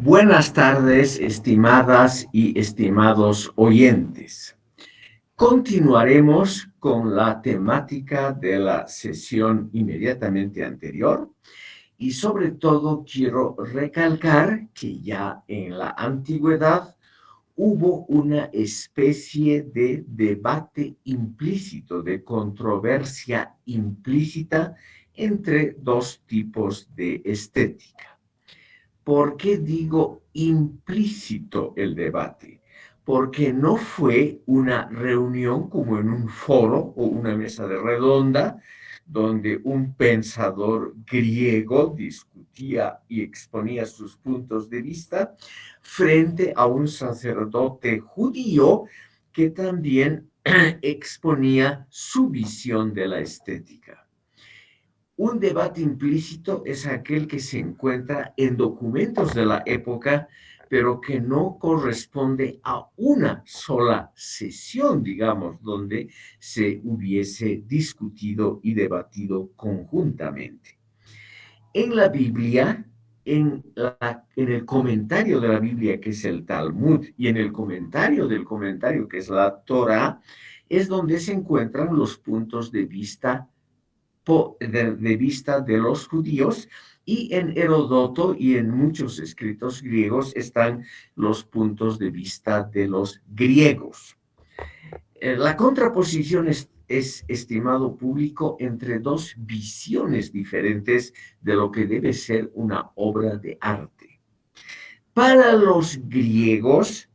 Buenas tardes, estimadas y estimados oyentes. Continuaremos con la temática de la sesión inmediatamente anterior y sobre todo quiero recalcar que ya en la antigüedad hubo una especie de debate implícito, de controversia implícita entre dos tipos de estética. ¿Por qué digo implícito el debate? Porque no fue una reunión como en un foro o una mesa de redonda donde un pensador griego discutía y exponía sus puntos de vista frente a un sacerdote judío que también exponía su visión de la estética. Un debate implícito es aquel que se encuentra en documentos de la época, pero que no corresponde a una sola sesión, digamos, donde se hubiese discutido y debatido conjuntamente. En la Biblia, en el comentario de la Biblia, que es el Talmud, y en el comentario del comentario, que es la Torah, es donde se encuentran los puntos de vista de los judíos, y en Heródoto y en muchos escritos griegos están los puntos de vista de los griegos. La contraposición es, estimado público, entre dos visiones diferentes de lo que debe ser una obra de arte. Para los griegos,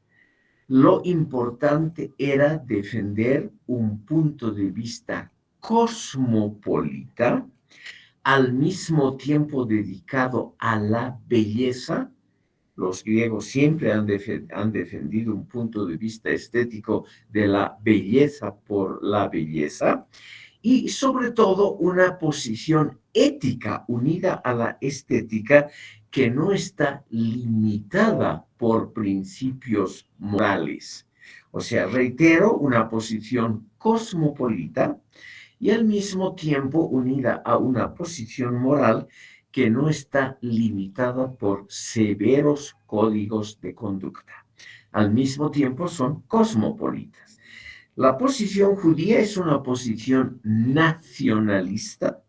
lo importante era defender un punto de vista cosmopolita, al mismo tiempo dedicado a la belleza. Los griegos siempre han defendido un punto de vista estético de la belleza por la belleza, y sobre todo una posición ética unida a la estética que no está limitada por principios morales. O sea, reitero, una posición cosmopolita y al mismo tiempo unida a una posición moral que no está limitada por severos códigos de conducta. Al mismo tiempo son cosmopolitas. La posición judía es una posición nacionalista,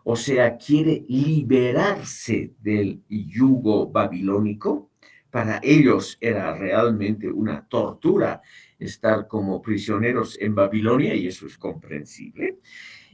o sea, quiere liberarse del yugo babilónico. Para ellos era realmente una tortura estar como prisioneros en Babilonia, y eso es comprensible,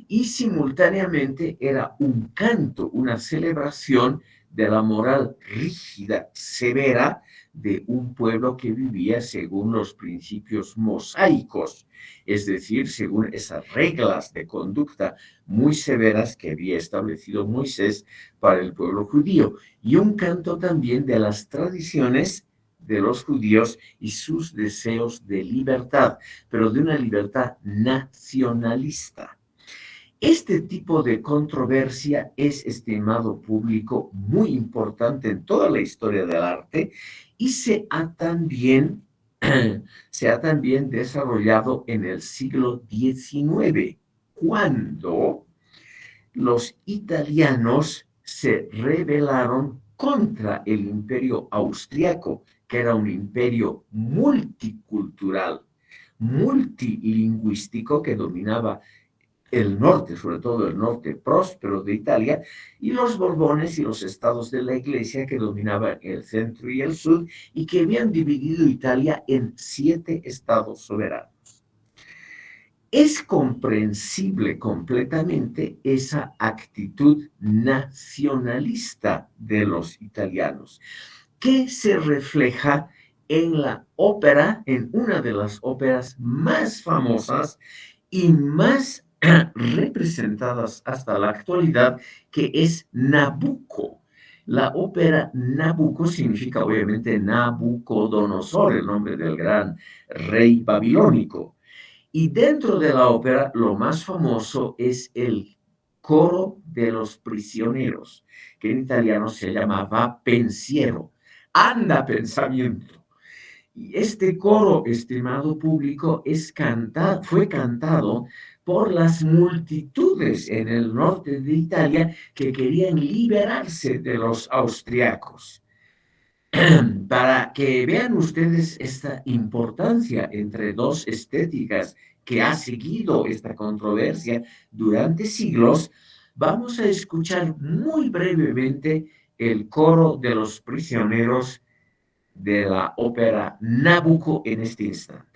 y simultáneamente era un canto, una celebración de la moral rígida, severa, de un pueblo que vivía según los principios mosaicos, es decir, según esas reglas de conducta muy severas que había establecido Moisés para el pueblo judío, y un canto también de las tradiciones de los judíos y sus deseos de libertad, pero de una libertad nacionalista. Este tipo de controversia es, estimado público, muy importante en toda la historia del arte, y se ha también desarrollado en el siglo XIX, cuando los italianos se rebelaron contra el imperio austriaco, que era un imperio multicultural, multilingüístico, que dominaba el norte, sobre todo el norte próspero de Italia, y los Borbones y los estados de la Iglesia, que dominaban el centro y el sur, y que habían dividido Italia en 7 estados soberanos. Es comprensible completamente esa actitud nacionalista de los italianos, que se refleja en la ópera, en una de las óperas más famosas y más representadas hasta la actualidad, que es Nabucco. La ópera Nabucco significa obviamente Nabucodonosor, el nombre del gran rey babilónico. Y dentro de la ópera, lo más famoso es el coro de los prisioneros, que en italiano se llamaba pensiero. Anda, pensamiento. Y este coro, estimado público, fue cantado por las multitudes en el norte de Italia que querían liberarse de los austriacos. Para que vean ustedes esta importancia entre dos estéticas que ha seguido esta controversia durante siglos, vamos a escuchar muy brevemente el coro de los prisioneros de la ópera Nabucco en este instante.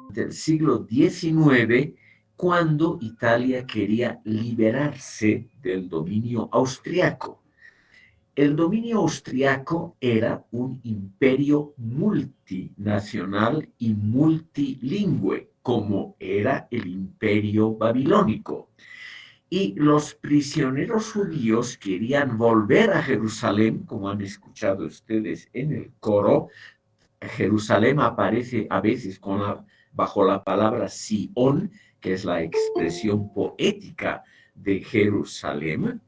Del siglo XIX, cuando Italia quería liberarse del dominio austriaco. El dominio austriaco era un imperio multinacional y multilingüe, como era el imperio babilónico. Y los prisioneros judíos querían volver a Jerusalén, como han escuchado ustedes en el coro. Jerusalén aparece a veces bajo la palabra Sion, que es la expresión poética de Jerusalén,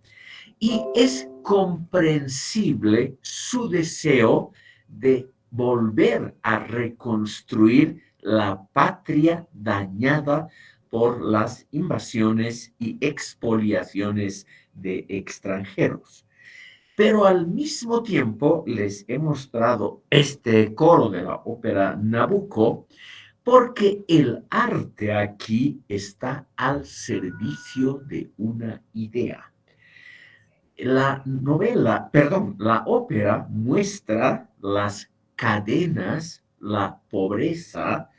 y es comprensible su deseo de volver a reconstruir la patria dañada por las invasiones y expoliaciones de extranjeros. Pero al mismo tiempo les he mostrado este coro de la ópera Nabucco porque el arte aquí está al servicio de una idea. La ópera muestra las cadenas, la pobreza,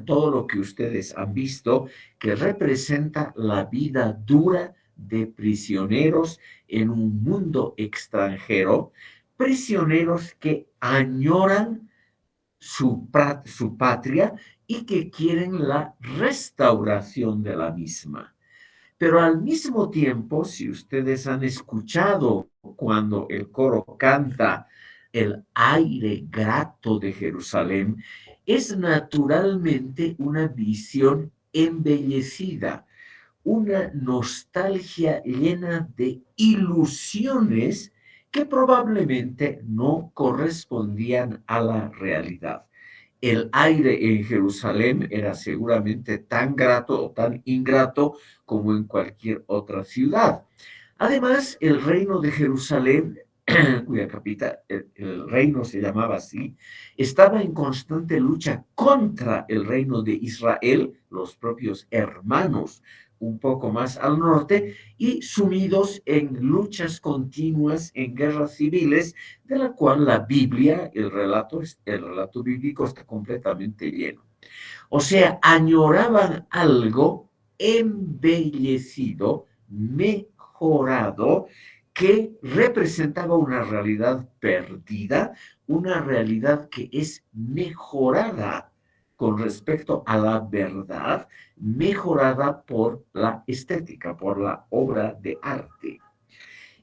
todo lo que ustedes han visto, que representa la vida dura de prisioneros en un mundo extranjero, prisioneros que añoran su patria y que quieren la restauración de la misma. Pero al mismo tiempo, si ustedes han escuchado cuando el coro canta el aire grato de Jerusalén, es naturalmente una visión embellecida, una nostalgia llena de ilusiones que probablemente no correspondían a la realidad. El aire en Jerusalén era seguramente tan grato o tan ingrato como en cualquier otra ciudad. Además, el reino de Jerusalén, cuya capital, el reino se llamaba así, estaba en constante lucha contra el reino de Israel, los propios hermanos un poco más al norte, y sumidos en luchas continuas, en guerras civiles, de la cual la Biblia, el relato bíblico está completamente lleno. O sea, añoraban algo embellecido, mejorado, que representaba una realidad perdida, una realidad que es mejorada con respecto a la verdad, mejorada por la estética, por la obra de arte.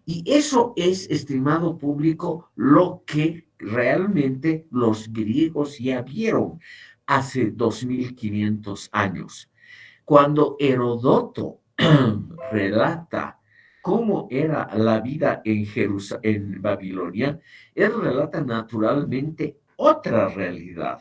Y eso es, estimado público, lo que realmente los griegos ya vieron hace 2500 años. Cuando Herodoto relata cómo era la vida en Babilonia, él relata naturalmente otra realidad.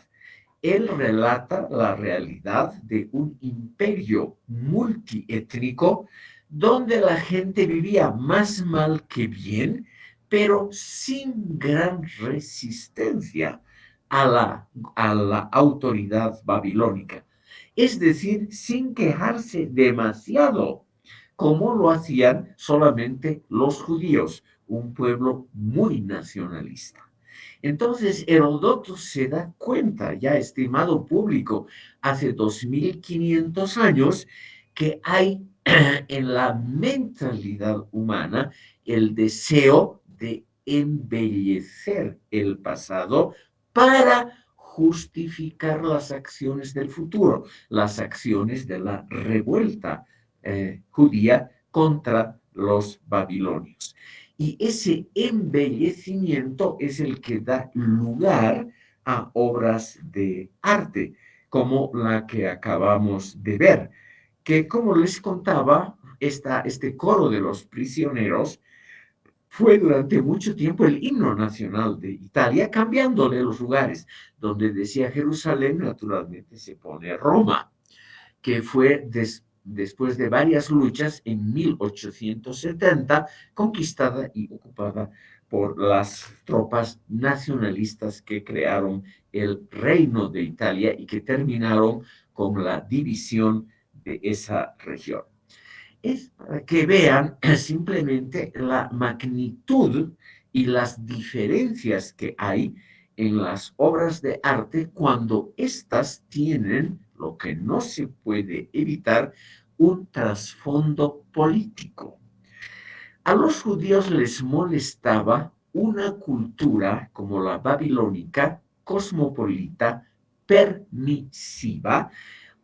Él relata la realidad de un imperio multiétnico donde la gente vivía más mal que bien, pero sin gran resistencia a la autoridad babilónica. Es decir, sin quejarse demasiado, como lo hacían solamente los judíos, un pueblo muy nacionalista. Entonces, Herodoto se da cuenta, ya estimado público, hace 2500 años, que hay en la mentalidad humana el deseo de embellecer el pasado para justificar las acciones del futuro, las acciones de la revuelta judía contra los babilonios. Y ese embellecimiento es el que da lugar a obras de arte, como la que acabamos de ver, que como les contaba, este coro de los prisioneros fue durante mucho tiempo el himno nacional de Italia, cambiándole los lugares. Donde decía Jerusalén, naturalmente se pone Roma, que fue después de varias luchas en 1870 conquistada y ocupada por las tropas nacionalistas que crearon el Reino de Italia y que terminaron con la división de esa región. Es para que vean simplemente la magnitud y las diferencias que hay en las obras de arte cuando éstas tienen, lo que no se puede evitar, un trasfondo político. A los judíos les molestaba una cultura como la babilónica, cosmopolita, permisiva,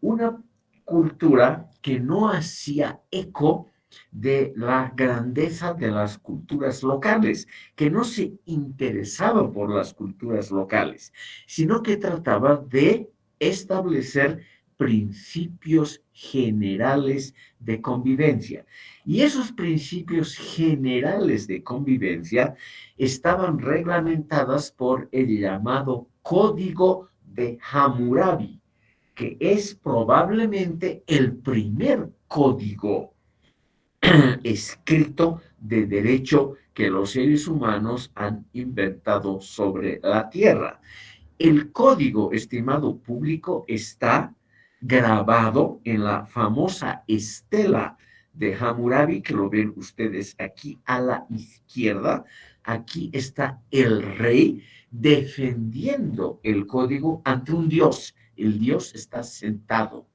una cultura que no hacía eco de la grandeza de las culturas locales, que no se interesaba por las culturas locales, sino que trataba de establecer principios generales de convivencia. Y esos principios generales de convivencia estaban reglamentadas por el llamado Código de Hammurabi, que es probablemente el primer código escrito de derecho que los seres humanos han inventado sobre la tierra. El código, estimado público, está grabado en la famosa estela de Hammurabi, que lo ven ustedes aquí a la izquierda. Aquí está el rey defendiendo el código ante un dios. El dios está sentado.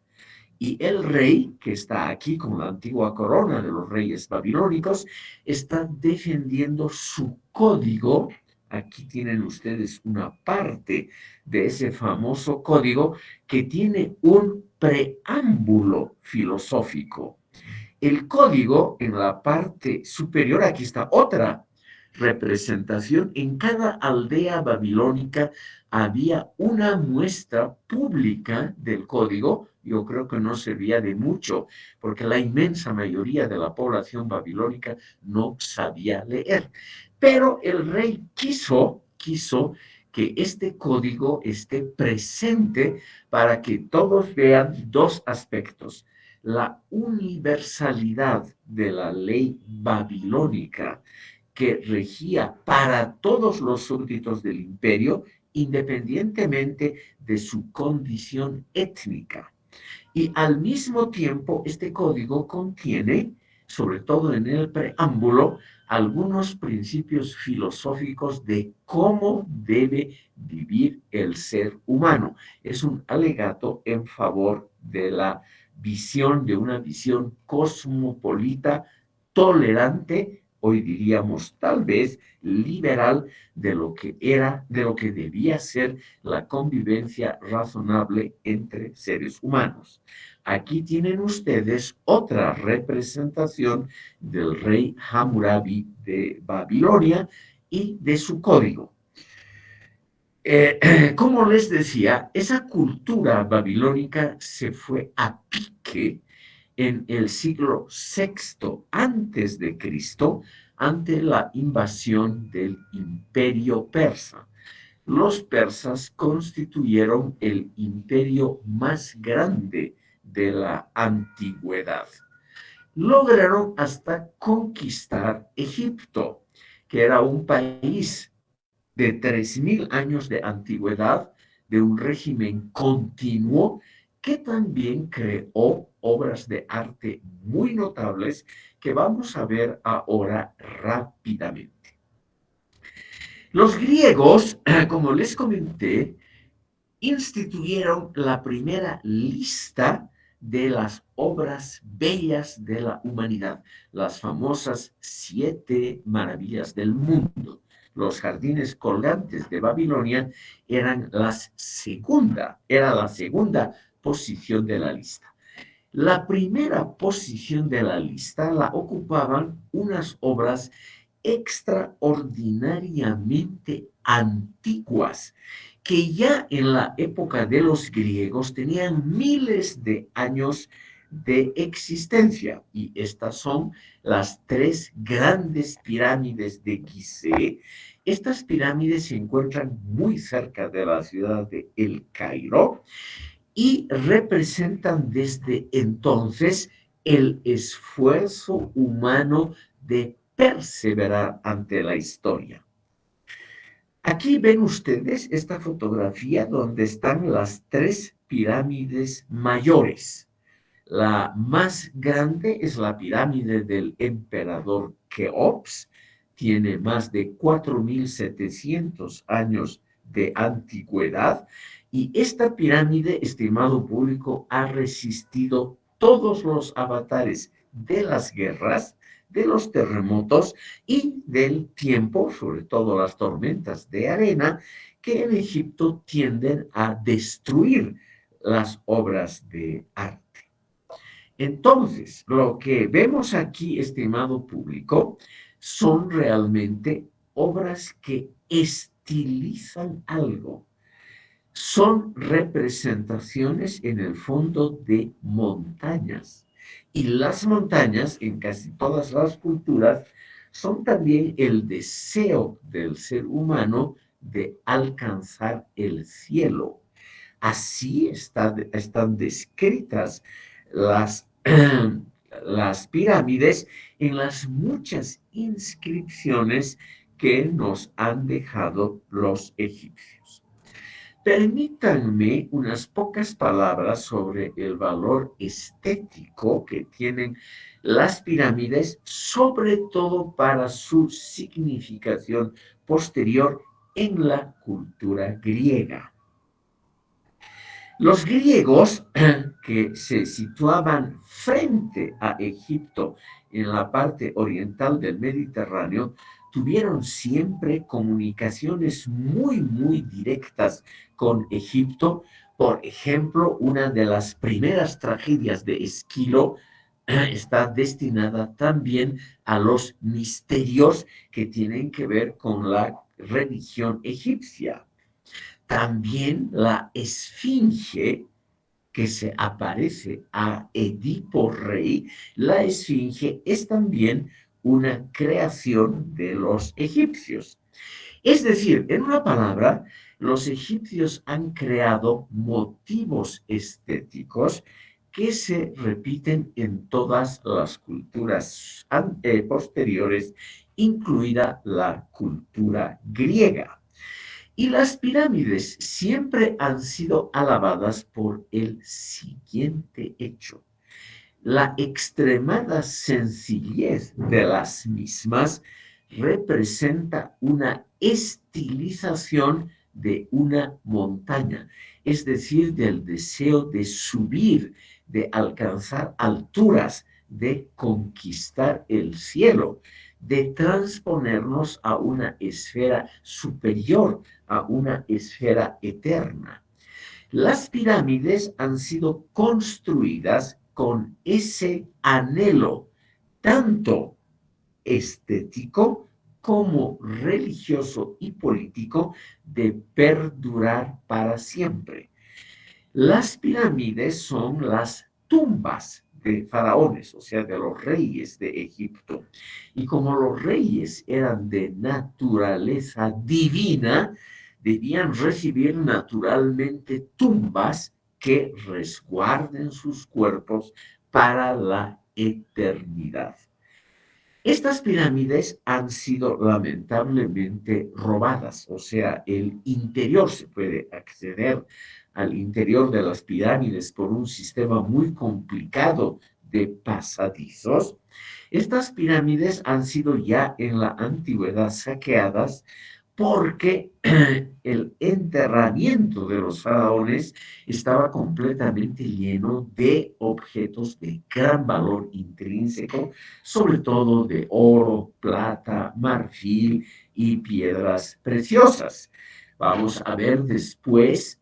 Y el rey, que está aquí con la antigua corona de los reyes babilónicos, está defendiendo su código. Aquí tienen ustedes una parte de ese famoso código que tiene un preámbulo filosófico. El código en la parte superior, aquí está otra representación. En cada aldea babilónica había una muestra pública del código. Yo creo que no servía de mucho, porque la inmensa mayoría de la población babilónica no sabía leer. Pero el rey quiso que este código esté presente para que todos vean dos aspectos: la universalidad de la ley babilónica que regía para todos los súbditos del imperio, independientemente de su condición étnica. Y al mismo tiempo, este código contiene, sobre todo en el preámbulo, algunos principios filosóficos de cómo debe vivir el ser humano. Es un alegato en favor de la visión, de una visión cosmopolita, tolerante, hoy diríamos tal vez liberal, de lo que era, de lo que debía ser la convivencia razonable entre seres humanos. Aquí tienen ustedes otra representación del rey Hammurabi de Babilonia y de su código. Como les decía, esa cultura babilónica se fue a pique en el siglo VI antes de Cristo, ante la invasión del imperio persa. Los persas constituyeron el imperio más grande de la antigüedad. Lograron hasta conquistar Egipto, que era un país de 3000 años de antigüedad, de un régimen continuo que también creó obras de arte muy notables que vamos a ver ahora rápidamente. Los griegos, como les comenté, instituyeron la primera lista de las obras bellas de la humanidad, las famosas 7 maravillas del mundo. Los jardines colgantes de Babilonia era la segunda posición de la lista. La primera posición de la lista la ocupaban unas obras extraordinariamente antiguas que ya en la época de los griegos tenían miles de años de existencia. Y estas son las 3 grandes pirámides de Gizeh. Estas pirámides se encuentran muy cerca de la ciudad de El Cairo y representan desde entonces el esfuerzo humano de perseverar ante la historia. Aquí ven ustedes esta fotografía donde están las 3 pirámides mayores. La más grande es la pirámide del emperador Keops, tiene más de 4700 años de antigüedad y esta pirámide, estimado público, ha resistido todos los avatares de las guerras, de los terremotos y del tiempo, sobre todo las tormentas de arena, que en Egipto tienden a destruir las obras de arte. Entonces, lo que vemos aquí, estimado público, son realmente obras que estilizan algo. Son representaciones en el fondo de montañas. Y las montañas, en casi todas las culturas, son también el deseo del ser humano de alcanzar el cielo. Así están descritas las, las pirámides en las muchas inscripciones que nos han dejado los egipcios. Permítanme unas pocas palabras sobre el valor estético que tienen las pirámides, sobre todo para su significación posterior en la cultura griega. Los griegos, que se situaban frente a Egipto en la parte oriental del Mediterráneo, tuvieron siempre comunicaciones muy directas con Egipto. Por ejemplo, una de las primeras tragedias de Esquilo está destinada también a los misterios que tienen que ver con la religión egipcia. También la esfinge que se aparece a Edipo Rey, la esfinge es también una creación de los egipcios. Es decir, en una palabra, los egipcios han creado motivos estéticos que se repiten en todas las culturas posteriores, incluida la cultura griega. Y las pirámides siempre han sido alabadas por el siguiente hecho: la extremada sencillez de las mismas representa una estilización de una montaña, es decir, del deseo de subir, de alcanzar alturas, de conquistar el cielo, de transponernos a una esfera superior, a una esfera eterna. Las pirámides han sido construidas con ese anhelo, tanto estético como religioso y político de perdurar para siempre. Las pirámides son las tumbas de faraones, o sea, de los reyes de Egipto. Y como los reyes eran de naturaleza divina, debían recibir naturalmente tumbas que resguarden sus cuerpos para la eternidad. Estas pirámides han sido lamentablemente robadas, o sea, el interior se puede acceder al interior de las pirámides por un sistema muy complicado de pasadizos. Estas pirámides han sido ya en la antigüedad saqueadas porque el enterramiento de los faraones estaba completamente lleno de objetos de gran valor intrínseco, sobre todo de oro, plata, marfil y piedras preciosas. Vamos a ver después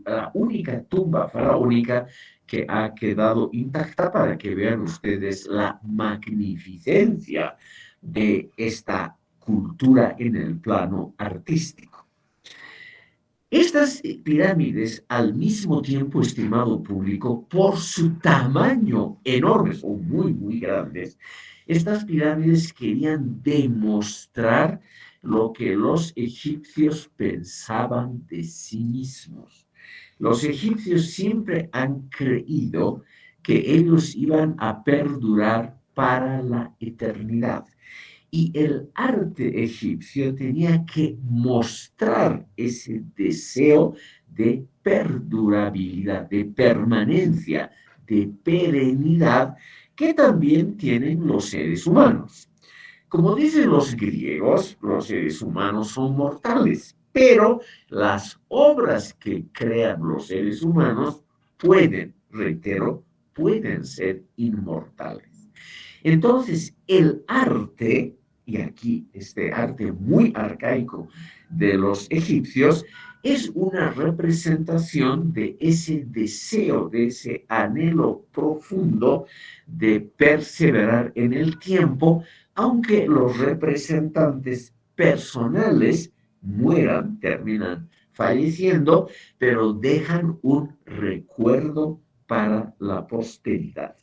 la única tumba faraónica que ha quedado intacta para que vean ustedes la magnificencia de esta cultura en el plano artístico. Estas pirámides, al mismo tiempo, estimado público, por su tamaño enormes o muy grandes, estas pirámides querían demostrar lo que los egipcios pensaban de sí mismos. Los egipcios siempre han creído que ellos iban a perdurar para la eternidad. Y el arte egipcio tenía que mostrar ese deseo de perdurabilidad, de permanencia, de perenidad que también tienen los seres humanos. Como dicen los griegos, los seres humanos son mortales, pero las obras que crean los seres humanos pueden, reitero, pueden ser inmortales. Entonces, el arte, y aquí este arte muy arcaico de los egipcios, es una representación de ese deseo, de ese anhelo profundo de perseverar en el tiempo, aunque los representantes personales mueran, terminan falleciendo, pero dejan un recuerdo para la posteridad.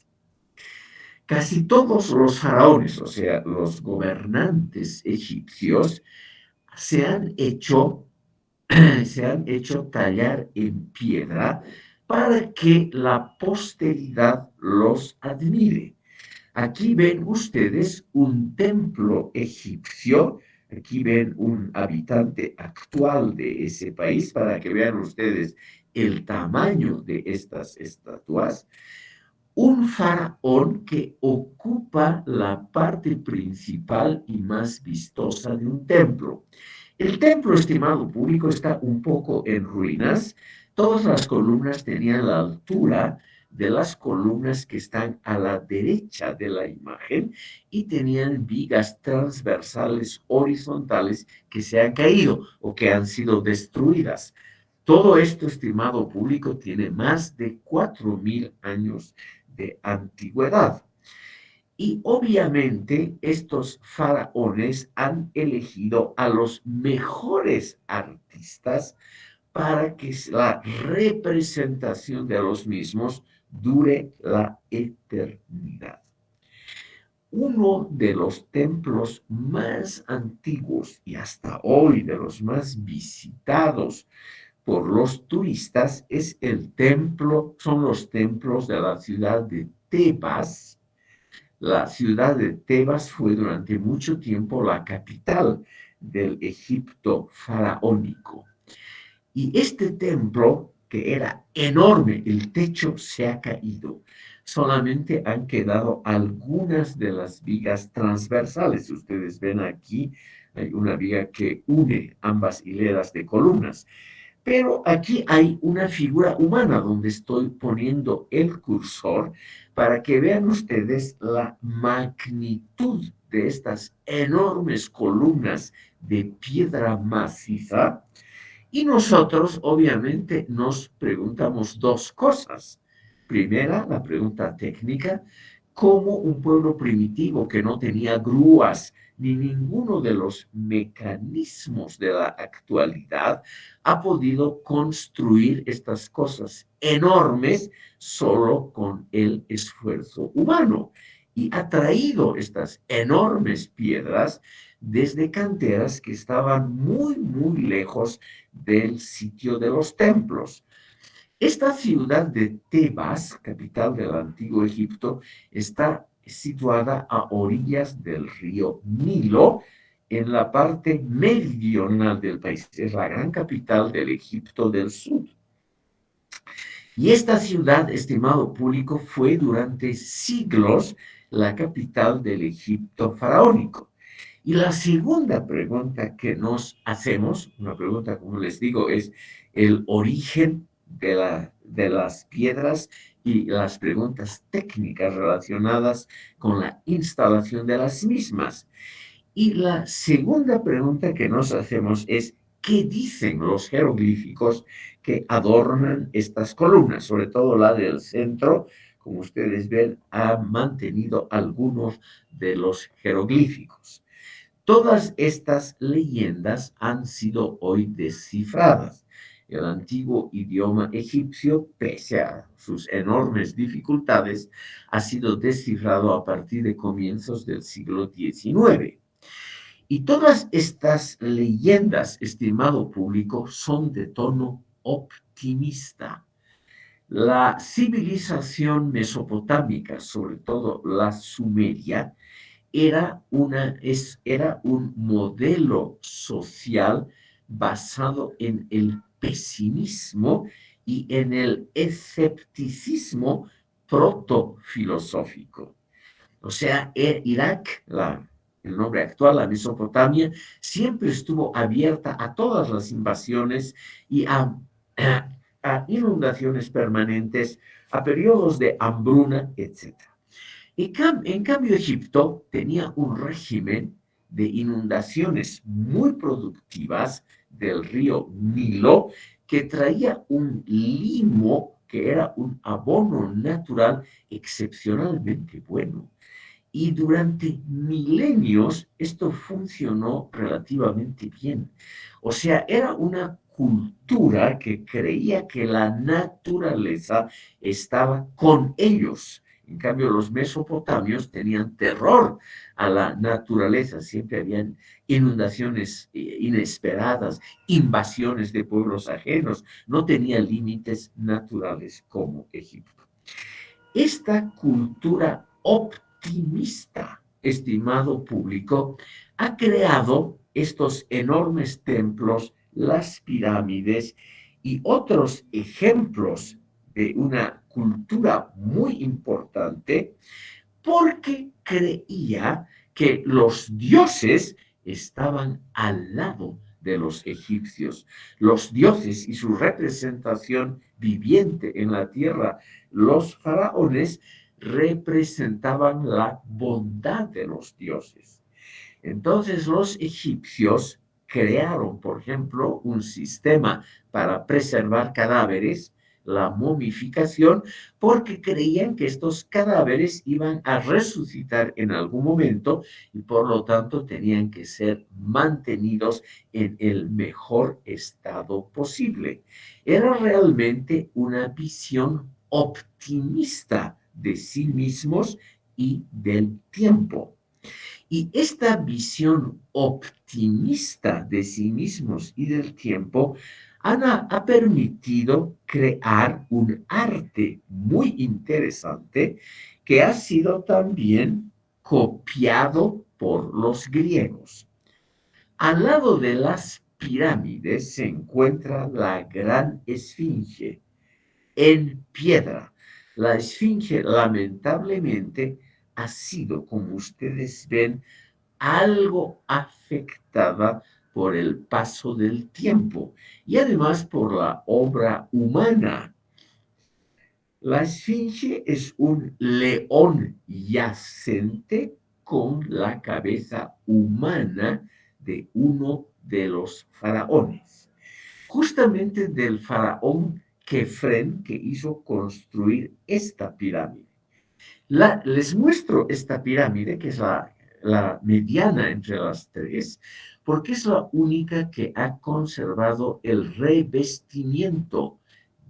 Casi todos los faraones, o sea, los gobernantes egipcios, se han hecho, se han hecho tallar en piedra para que la posteridad los admire. Aquí ven ustedes un templo egipcio, aquí ven un habitante actual de ese país para que vean ustedes el tamaño de estas estatuas. Un faraón que ocupa la parte principal y más vistosa de un templo. El templo, estimado público, está un poco en ruinas. Todas las columnas tenían la altura de las columnas que están a la derecha de la imagen y tenían vigas transversales horizontales que se han caído o que han sido destruidas. Todo esto, estimado público, tiene más de 4.000 años de antigüedad. Y obviamente estos faraones han elegido a los mejores artistas para que la representación de los mismos dure la eternidad. Uno de los templos más antiguos y hasta hoy de los más visitados por los turistas es son los templos de la ciudad de Tebas. La ciudad de Tebas fue durante mucho tiempo la capital del Egipto faraónico. Y este templo, que era enorme, el techo se ha caído. Solamente han quedado algunas de las vigas transversales. Ustedes ven aquí, hay una viga que une ambas hileras de columnas. Pero aquí hay una figura humana donde estoy poniendo el cursor para que vean ustedes la magnitud de estas enormes columnas de piedra maciza. Y nosotros, obviamente, nos preguntamos dos cosas. Primera, la pregunta técnica, como un pueblo primitivo que no tenía grúas ni ninguno de los mecanismos de la actualidad ha podido construir estas cosas enormes solo con el esfuerzo humano y ha traído estas enormes piedras desde canteras que estaban muy, muy lejos del sitio de los templos. Esta ciudad de Tebas, capital del antiguo Egipto, está situada a orillas del río Nilo, en la parte meridional del país. Es la gran capital del Egipto del Sur. Y esta ciudad, estimado público, fue durante siglos la capital del Egipto faraónico. Y la segunda pregunta que nos hacemos, una pregunta, como les digo, es el origen de las piedras y las preguntas técnicas relacionadas con la instalación de las mismas. Y la segunda pregunta que nos hacemos es, ¿qué dicen los jeroglíficos que adornan estas columnas? Sobre todo la del centro, como ustedes ven, ha mantenido algunos de los jeroglíficos. Todas estas leyendas han sido hoy descifradas. El antiguo idioma egipcio, pese a sus enormes dificultades, ha sido descifrado a partir de comienzos del siglo XIX. Y todas estas leyendas, estimado público, son de tono optimista. La civilización mesopotámica, sobre todo la sumeria, era un modelo social basado en el pesimismo y en el escepticismo protofilosófico. O sea, Irak, el nombre actual, la Mesopotamia, siempre estuvo abierta a todas las invasiones y a inundaciones permanentes, a periodos de hambruna, etc. En cambio, Egipto tenía un régimen de inundaciones muy productivas del río Nilo que traía un limo que era un abono natural excepcionalmente bueno. Y durante milenios esto funcionó relativamente bien. O sea, era una cultura que creía que la naturaleza estaba con ellos. En cambio, los mesopotamios tenían terror a la naturaleza. Siempre habían inundaciones inesperadas, invasiones de pueblos ajenos. No tenía límites naturales como Egipto. Esta cultura optimista, estimado público, ha creado estos enormes templos, las pirámides y otros ejemplos de una cultura muy importante porque creía que los dioses estaban al lado de los egipcios. Los dioses y su representación viviente en la tierra, los faraones, representaban la bondad de los dioses. Entonces los egipcios crearon, por ejemplo, un sistema para preservar cadáveres, la momificación, porque creían que estos cadáveres iban a resucitar en algún momento y por lo tanto tenían que ser mantenidos en el mejor estado posible. Era realmente una visión optimista de sí mismos y del tiempo. Y esta visión optimista de sí mismos y del tiempo ha permitido crear un arte muy interesante que ha sido también copiado por los griegos. Al lado de las pirámides se encuentra la gran esfinge en piedra. La esfinge lamentablemente ha sido, como ustedes ven, algo afectada por el paso del tiempo y además por la obra humana. La esfinge es un león yacente con la cabeza humana de uno de los faraones, justamente del faraón Kefren que hizo construir esta pirámide. Les muestro esta pirámide, que es la mediana entre las tres, porque es la única que ha conservado el revestimiento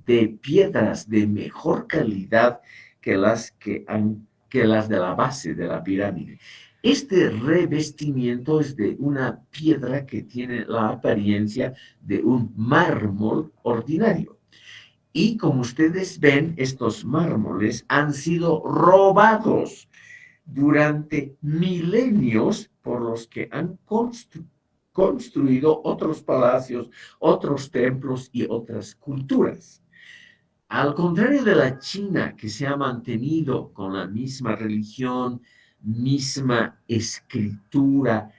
de piedras de mejor calidad que las de la base de la pirámide. Este revestimiento es de una piedra que tiene la apariencia de un mármol ordinario. Y como ustedes ven, estos mármoles han sido robados durante milenios por los que han construido otros palacios, otros templos y otras culturas. Al contrario de la China, que se ha mantenido con la misma religión, misma escritura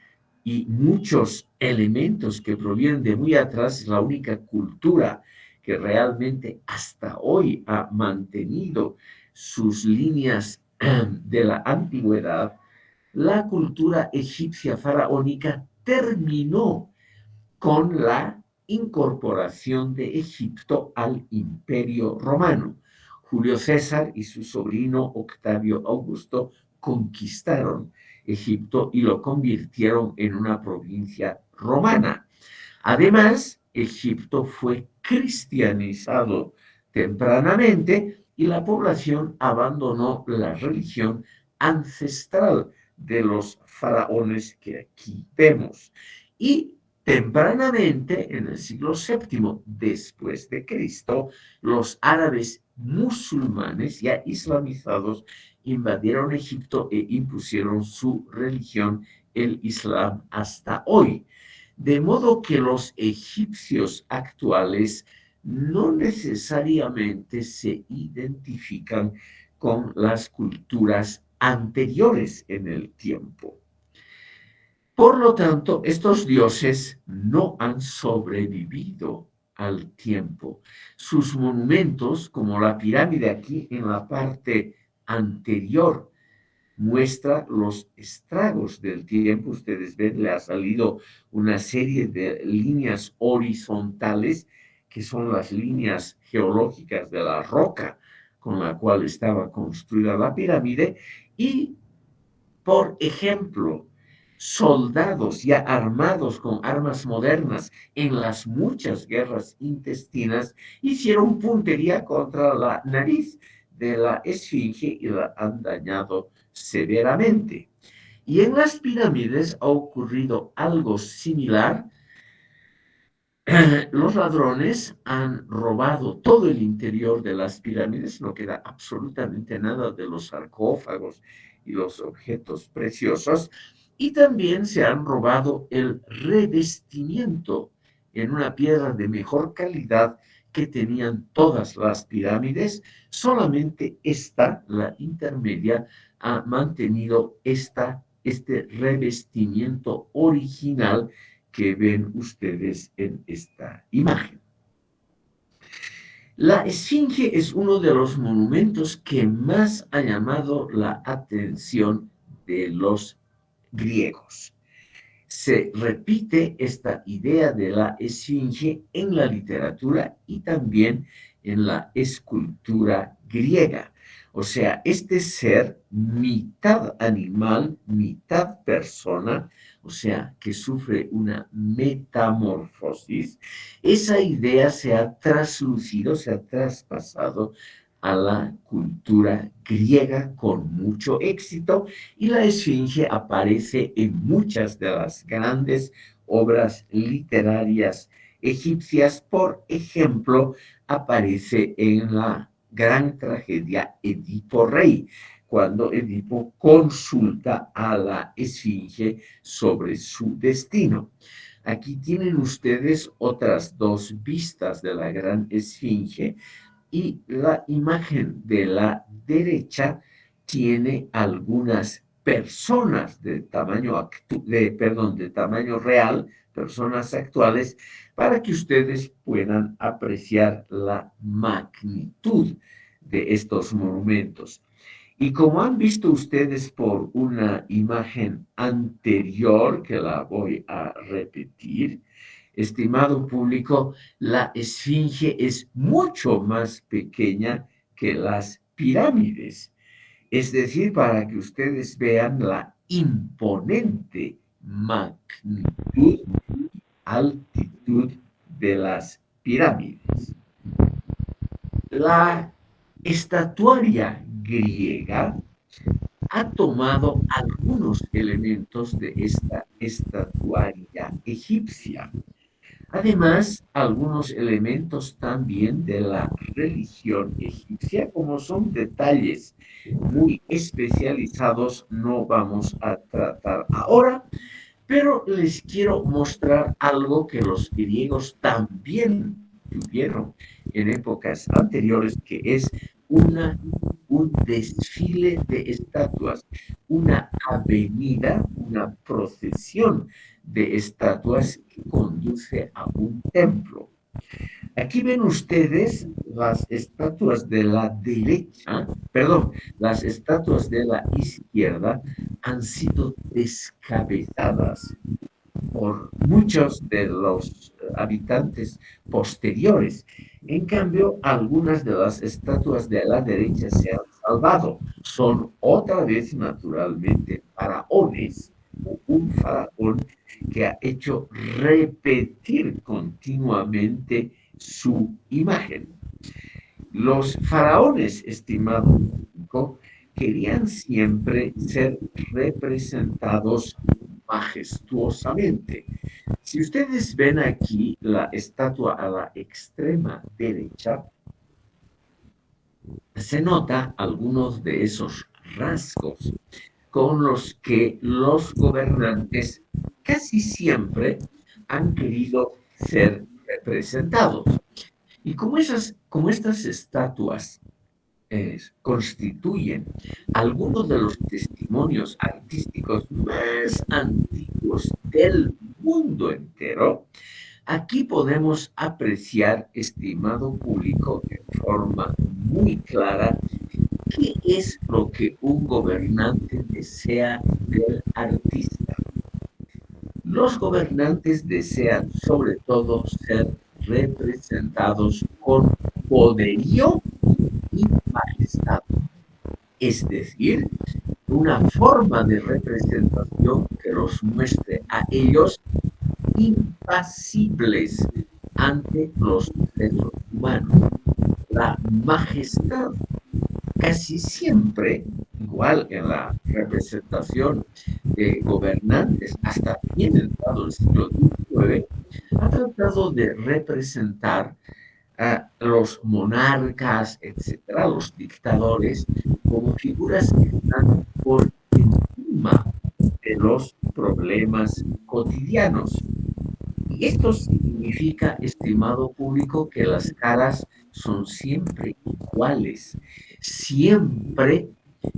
y muchos elementos que provienen de muy atrás, es la única cultura que realmente hasta hoy ha mantenido sus líneas de la antigüedad. La cultura egipcia faraónica terminó con la incorporación de Egipto al Imperio Romano. Julio César y su sobrino Octavio Augusto conquistaron Egipto y lo convirtieron en una provincia romana. Además, Egipto fue cristianizado tempranamente y la población abandonó la religión ancestral de los faraones que aquí vemos. Y tempranamente, en el siglo VII después de Cristo, los árabes musulmanes ya islamizados invadieron Egipto e impusieron su religión, el Islam, hasta hoy. De modo que los egipcios actuales no necesariamente se identifican con las culturas anteriores en el tiempo. Por lo tanto, estos dioses no han sobrevivido al tiempo. Sus monumentos, como la pirámide aquí en la parte anterior, muestra los estragos del tiempo. Ustedes ven, le ha salido una serie de líneas horizontales, que son las líneas geológicas de la roca con la cual estaba construida la pirámide, y, por ejemplo, soldados ya armados con armas modernas en las muchas guerras intestinas hicieron puntería contra la nariz de la esfinge y la han dañado severamente. Y en las pirámides ha ocurrido algo similar. Los ladrones han robado todo el interior de las pirámides, no queda absolutamente nada de los sarcófagos y los objetos preciosos, y también se han robado el revestimiento en una piedra de mejor calidad que tenían todas las pirámides. Solamente esta, la intermedia, ha mantenido este revestimiento original que ven ustedes en esta imagen. La Esfinge es uno de los monumentos que más ha llamado la atención de los griegos. Se repite esta idea de la Esfinge en la literatura y también en la escultura griega. O sea, este ser mitad animal, mitad persona, o sea, que sufre una metamorfosis, esa idea se ha traslucido, se ha traspasado a la cultura griega con mucho éxito, y la esfinge aparece en muchas de las grandes obras literarias egipcias. Por ejemplo, aparece en la gran tragedia Edipo Rey, cuando Edipo consulta a la esfinge sobre su destino. Aquí tienen ustedes otras dos vistas de la gran esfinge, y la imagen de la derecha tiene algunas personas de tamaño real, personas actuales, para que ustedes puedan apreciar la magnitud de estos monumentos. Y como han visto ustedes por una imagen anterior, que la voy a repetir, estimado público, la esfinge es mucho más pequeña que las pirámides. Es decir, para que ustedes vean la imponente magnitud, altitud de las pirámides. La estatuaria griega ha tomado algunos elementos de esta estatuaria egipcia. Además, algunos elementos también de la religión egipcia, como son detalles muy especializados, no vamos a tratar ahora, pero les quiero mostrar algo que los griegos también tuvieron en épocas anteriores, que es una, un desfile de estatuas, una avenida, una procesión de estatuas que conduce a un templo. Aquí ven ustedes las estatuas de la derecha, perdón, las estatuas de la izquierda han sido descabezadas por muchos de los habitantes posteriores. En cambio, algunas de las estatuas de la derecha se han salvado. Son otra vez, naturalmente, faraones, o un faraón que ha hecho repetir continuamente su imagen. Los faraones, estimado público, querían siempre ser representados majestuosamente. Si ustedes ven aquí la estatua a la extrema derecha, se nota algunos de esos rasgos con los que los gobernantes casi siempre han querido ser representados. Y como estas estatuas constituyen algunos de los testimonios artísticos más antiguos del mundo entero, aquí podemos apreciar, estimado público, de forma muy clara qué es lo que un gobernante desea del artista. Los gobernantes desean sobre todo ser representados con poderío y majestad, es decir, una forma de representación que los muestre a ellos impasibles ante los seres humanos. La majestad casi siempre, igual en la representación de gobernantes, hasta bien entrado el siglo XIX, ha tratado de representar a los monarcas, etcétera, los dictadores, como figuras que están por encima de los problemas cotidianos. Y esto significa, estimado público, que las caras son siempre iguales, siempre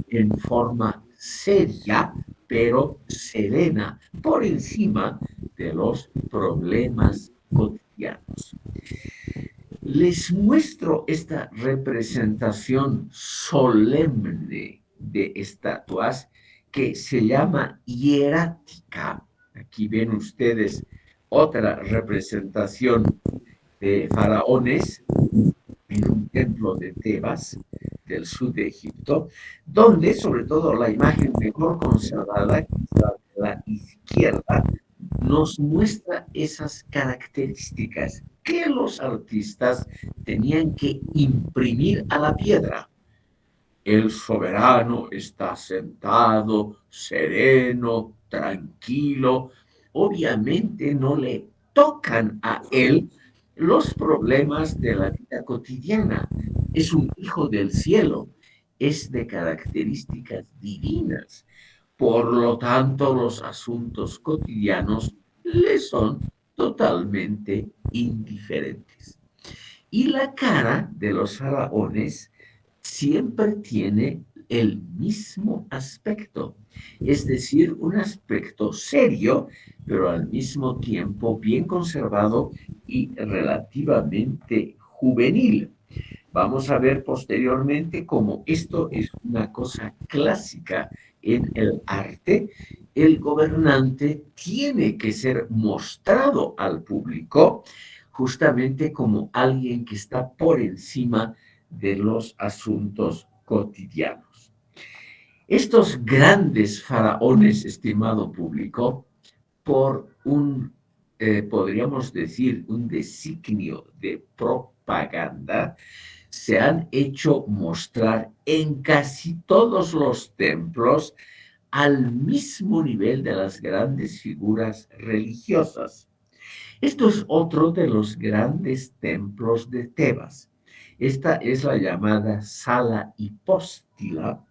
en forma seria, pero serena, por encima de los problemas cotidianos. Les muestro esta representación solemne de estatuas que se llama hierática. Aquí ven ustedes otra representación de faraones en un templo de Tebas, del sur de Egipto, donde sobre todo la imagen mejor conservada, que es la de la izquierda, nos muestra esas características que los artistas tenían que imprimir a la piedra. El soberano está sentado, sereno, tranquilo. Obviamente no le tocan a él los problemas de la vida cotidiana. Es un hijo del cielo, es de características divinas. Por lo tanto, los asuntos cotidianos le son totalmente indiferentes. Y la cara de los faraones siempre tiene el mismo aspecto, es decir, un aspecto serio, pero al mismo tiempo bien conservado y relativamente juvenil. Vamos a ver posteriormente cómo esto es una cosa clásica en el arte. El gobernante tiene que ser mostrado al público justamente como alguien que está por encima de los asuntos cotidianos. Estos grandes faraones, estimado público, por podríamos decir, un designio de propaganda, se han hecho mostrar en casi todos los templos al mismo nivel de las grandes figuras religiosas. Esto es otro de los grandes templos de Tebas. Esta es la llamada sala hipóstila.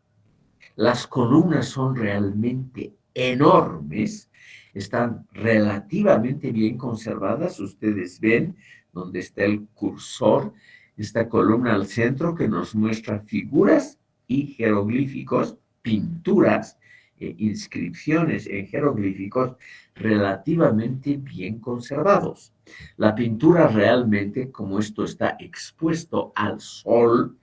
Las columnas son realmente enormes, están relativamente bien conservadas. Ustedes ven donde está el cursor, esta columna al centro que nos muestra figuras y jeroglíficos, pinturas, inscripciones en jeroglíficos relativamente bien conservados. La pintura realmente, como esto está expuesto al sol,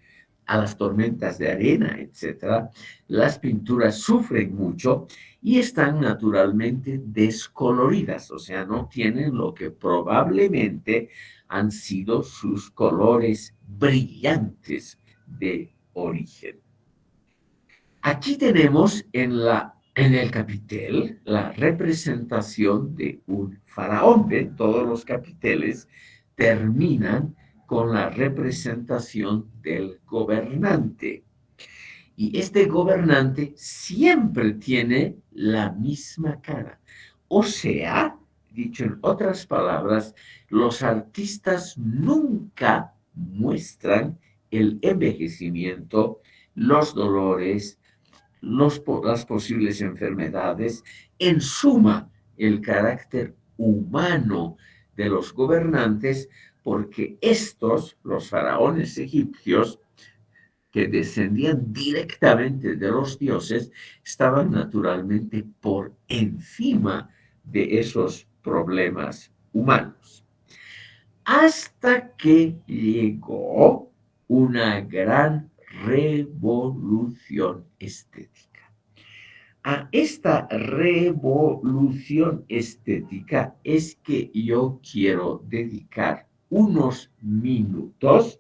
a las tormentas de arena, etcétera, las pinturas sufren mucho y están naturalmente descoloridas, o sea, no tienen lo que probablemente han sido sus colores brillantes de origen. Aquí tenemos en el capitel la representación de un faraón. ¿Ven? Todos los capiteles terminan con la representación del gobernante. Y este gobernante siempre tiene la misma cara. O sea, dicho en otras palabras, los artistas nunca muestran el envejecimiento, los dolores, las posibles enfermedades, en suma, el carácter humano de los gobernantes, porque estos, los faraones egipcios, que descendían directamente de los dioses, estaban naturalmente por encima de esos problemas humanos. Hasta que llegó una gran revolución estética. A esta revolución estética es que yo quiero dedicar unos minutos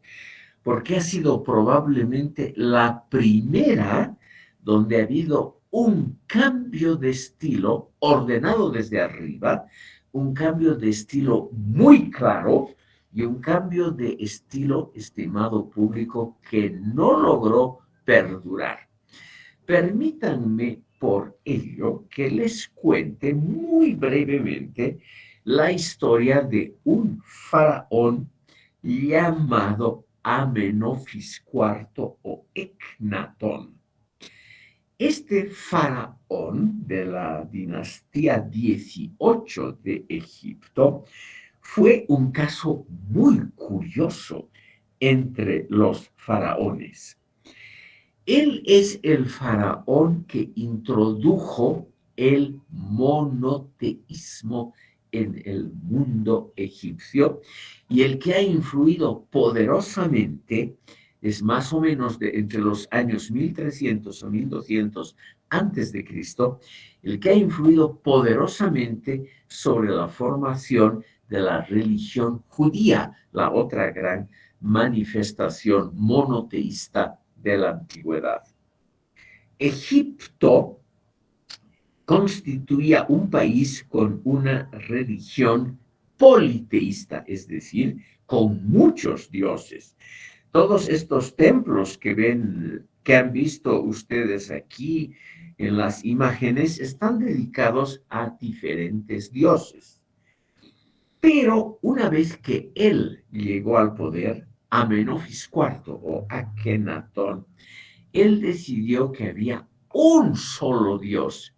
porque ha sido probablemente la primera donde ha habido un cambio de estilo ordenado desde arriba, un cambio de estilo muy claro y un cambio de estilo, estimado público, que no logró perdurar. Permítanme por ello que les cuente muy brevemente la historia de un faraón llamado Amenofis IV o Ecnatón. Este faraón de la dinastía 18 de Egipto fue un caso muy curioso entre los faraones. Él es el faraón que introdujo el monoteísmo en el mundo egipcio y el que ha influido poderosamente, es más o menos entre los años 1300 o 1200 antes de Cristo, el que ha influido poderosamente sobre la formación de la religión judía, la otra gran manifestación monoteísta de la antigüedad. Egipto constituía un país con una religión politeísta, es decir, con muchos dioses. Todos estos templos que ven, que han visto ustedes aquí en las imágenes, están dedicados a diferentes dioses. Pero una vez que él llegó al poder, Amenofis IV o Akenatón, él decidió que había un solo Dios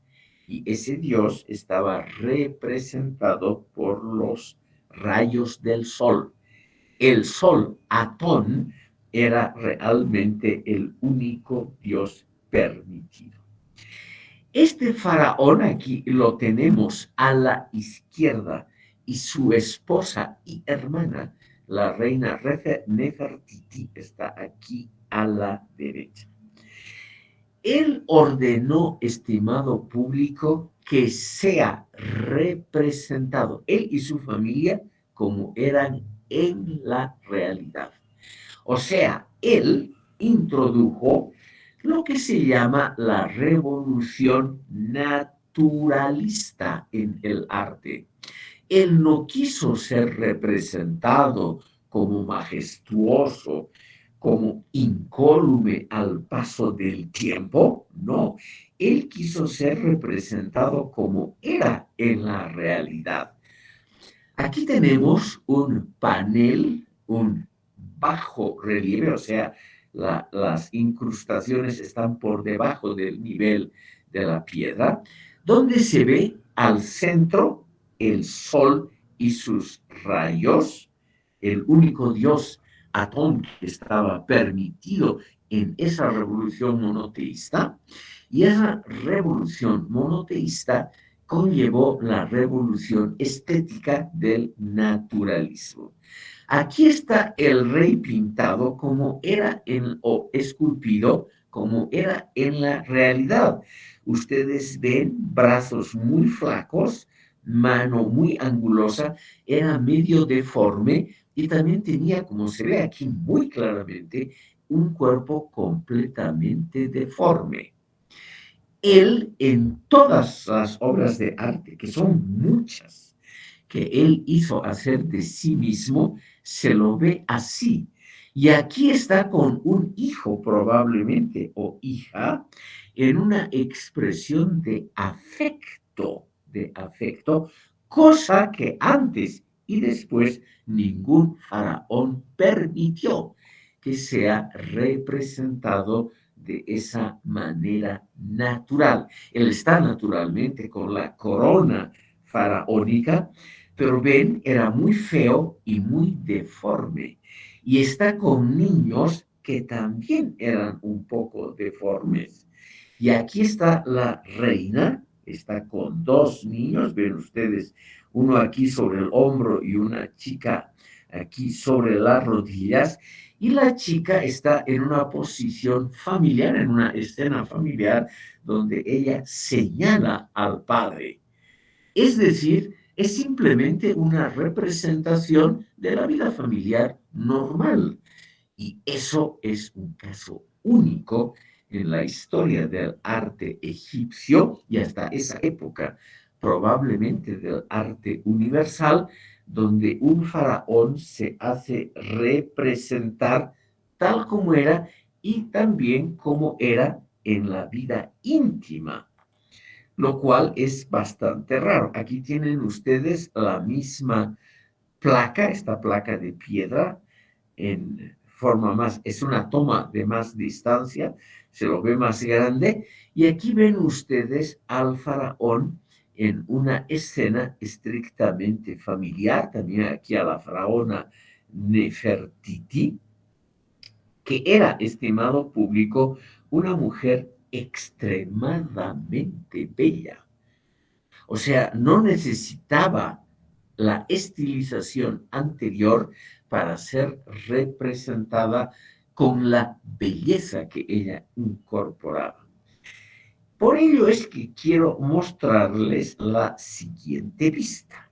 y ese Dios estaba representado por los rayos del sol. El sol, Atón, era realmente el único Dios permitido. Este faraón aquí lo tenemos a la izquierda y su esposa y hermana, la reina Nefertiti, está aquí a la derecha. Él ordenó, estimado público, que sea representado él y su familia como eran en la realidad. O sea, él introdujo lo que se llama la revolución naturalista en el arte. Él no quiso ser representado como majestuoso, como incólume al paso del tiempo, no. Él quiso ser representado como era en la realidad. Aquí tenemos un panel, un bajo relieve, o sea, las incrustaciones están por debajo del nivel de la piedra, donde se ve al centro el sol y sus rayos, el único dios Atón que estaba permitido en esa revolución monoteísta, y esa revolución monoteísta conllevó la revolución estética del naturalismo. Aquí está el rey pintado como era o esculpido como era en la realidad. Ustedes ven brazos muy flacos, mano muy angulosa, era medio deforme y también tenía, como se ve aquí muy claramente, un cuerpo completamente deforme. Él en todas las obras de arte, que son muchas, que él hizo hacer de sí mismo, se lo ve así. Y aquí está con un hijo probablemente o hija en una expresión de afecto, cosa que antes y después ningún faraón permitió que sea representado de esa manera natural. Él está naturalmente con la corona faraónica, pero ven, era muy feo y muy deforme. Y está con niños que también eran un poco deformes. Y aquí está la reina, está con dos niños, ven ustedes, uno aquí sobre el hombro y una chica aquí sobre las rodillas, y la chica está en una posición familiar, en una escena familiar, donde ella señala al padre. Es decir, es simplemente una representación de la vida familiar normal. Y eso es un caso único en la historia del arte egipcio y hasta esa época, probablemente del arte universal, donde un faraón se hace representar tal como era y también como era en la vida íntima, lo cual es bastante raro. Aquí tienen ustedes la misma placa, esta placa de piedra, en forma más, es una toma de más distancia, se lo ve más grande, y aquí ven ustedes al faraón en una escena estrictamente familiar, también aquí a la faraona Nefertiti, que era, estimado público, una mujer extremadamente bella. O sea, no necesitaba la estilización anterior para ser representada con la belleza que ella incorporaba. Por ello es que quiero mostrarles la siguiente vista.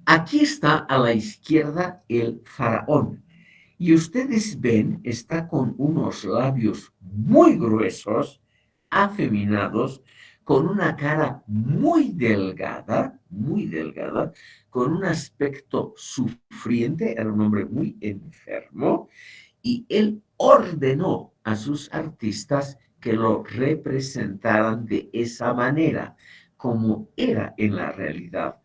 Aquí está a la izquierda el faraón. Y ustedes ven, está con unos labios muy gruesos, afeminados, con una cara muy delgada, con un aspecto sufriente, era un hombre muy enfermo, y él ordenó a sus artistas que lo representaran de esa manera, como era en la realidad,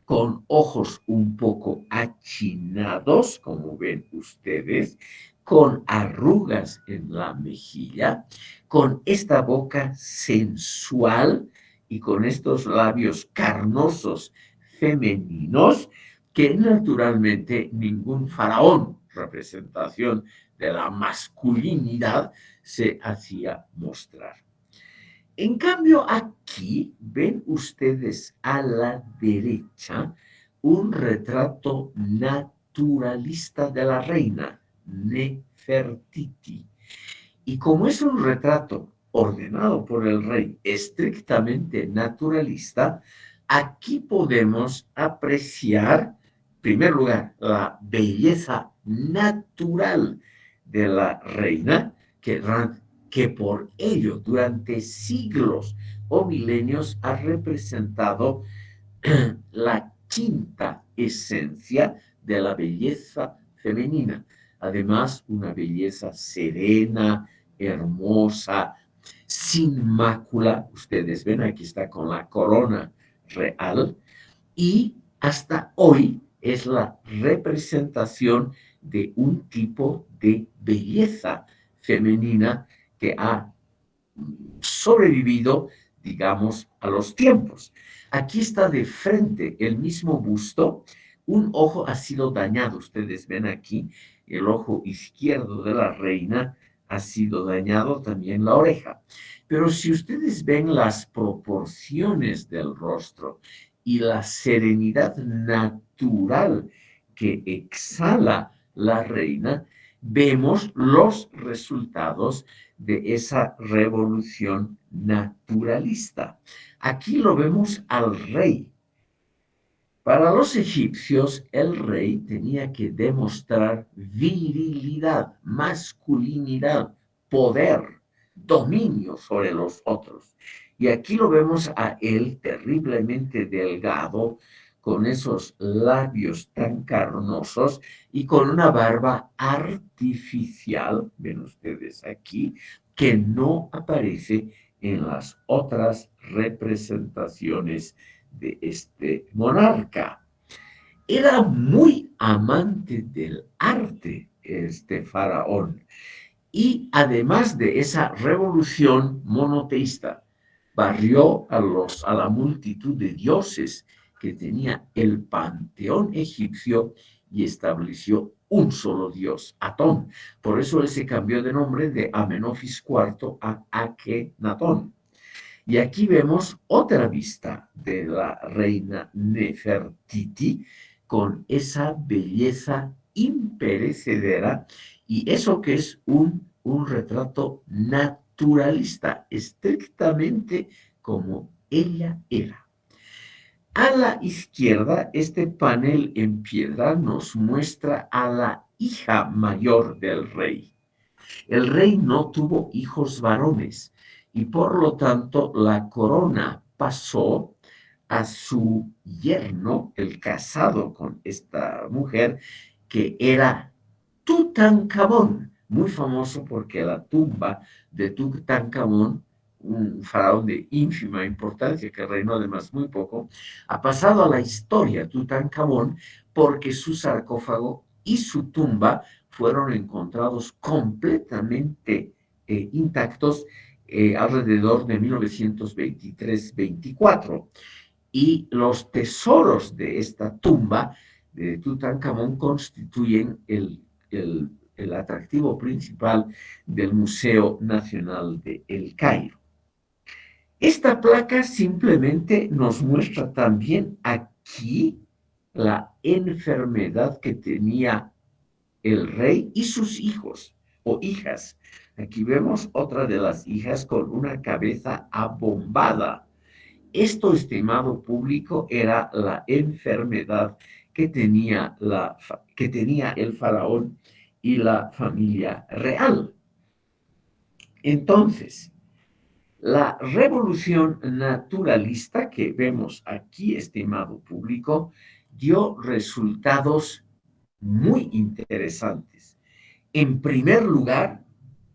con ojos un poco achinados, como ven ustedes, con arrugas en la mejilla, con esta boca sensual y con estos labios carnosos femeninos que naturalmente ningún faraón, representación de la masculinidad, se hacía mostrar. En cambio, aquí ven ustedes a la derecha un retrato naturalista de la reina Nefertiti. Y como es un retrato ordenado por el rey, estrictamente naturalista, aquí podemos apreciar, en primer lugar, la belleza natural de la reina, que que por ello durante siglos o milenios ha representado la quinta esencia de la belleza femenina. Además, una belleza serena, hermosa, sin mácula. Ustedes ven, aquí está con la corona real. Y hasta hoy es la representación de un tipo de belleza femenina que ha sobrevivido, digamos, a los tiempos. Aquí está de frente el mismo busto, un ojo ha sido dañado, ustedes ven aquí, el ojo izquierdo de la reina ha sido dañado, también la oreja. Pero si ustedes ven las proporciones del rostro y la serenidad natural que exhala la reina, vemos los resultados de esa revolución naturalista. Aquí lo vemos al rey. Para los egipcios, el rey tenía que demostrar virilidad, masculinidad, poder, dominio sobre los otros. Y aquí lo vemos a él terriblemente delgado, con esos labios tan carnosos y con una barba artificial, ven ustedes aquí, que no aparece en las otras representaciones de este monarca. Era muy amante del arte este faraón y además de esa revolución monoteísta, barrió a la multitud de dioses que tenía el panteón egipcio y estableció un solo dios, Atón. Por eso él se cambió de nombre de Amenofis IV a Akenatón. Y aquí vemos otra vista de la reina Nefertiti con esa belleza imperecedera y eso que es un retrato naturalista, estrictamente como ella era. A la izquierda, este panel en piedra nos muestra a la hija mayor del rey. El rey no tuvo hijos varones y por lo tanto la corona pasó a su yerno, el casado con esta mujer, que era Tutankamón, muy famoso porque la tumba de Tutankamón, un faraón de ínfima importancia que reinó además muy poco, ha pasado a la historia Tutankamón porque su sarcófago y su tumba fueron encontrados completamente intactos alrededor de 1923-24. Y los tesoros de esta tumba de Tutankamón constituyen el atractivo principal del Museo Nacional de El Cairo. Esta placa simplemente nos muestra también aquí la enfermedad que tenía el rey y sus hijos o hijas. Aquí vemos otra de las hijas con una cabeza abombada. Esto, estimado público, era la enfermedad que tenía el faraón y la familia real. Entonces, la revolución naturalista que vemos aquí, estimado público, dio resultados muy interesantes. En primer lugar,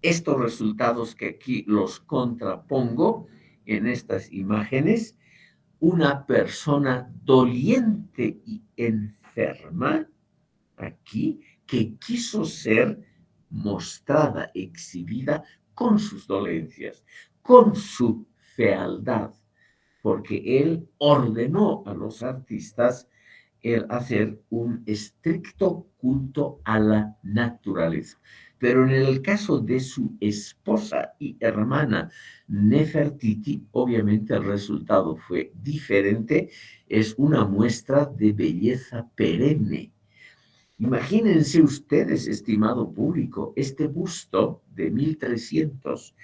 estos resultados que aquí los contrapongo en estas imágenes, una persona doliente y enferma, aquí, que quiso ser mostrada, exhibida con sus dolencias, con su fealdad, porque él ordenó a los artistas el hacer un estricto culto a la naturaleza. Pero en el caso de su esposa y hermana Nefertiti, obviamente el resultado fue diferente, es una muestra de belleza perenne. Imagínense ustedes, estimado público, este busto de 1300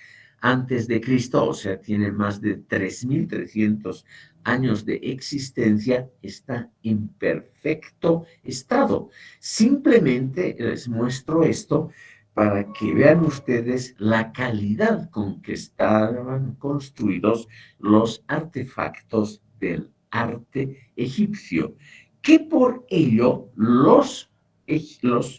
antes de Cristo, o sea, tiene más de 3300 años de existencia, está en perfecto estado. Simplemente les muestro esto para que vean ustedes la calidad con que estaban construidos los artefactos del arte egipcio, que por ello los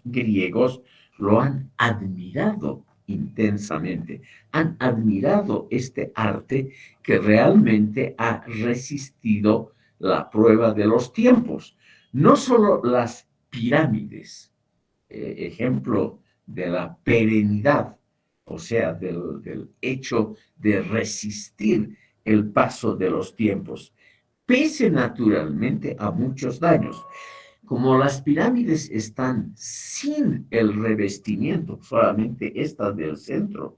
griegos lo han admirado intensamente, han admirado este arte que realmente ha resistido la prueba de los tiempos. No solo las pirámides, ejemplo de la perenidad, o sea, del hecho de resistir el paso de los tiempos, pese naturalmente a muchos daños. Como las pirámides están sin el revestimiento, solamente esta del centro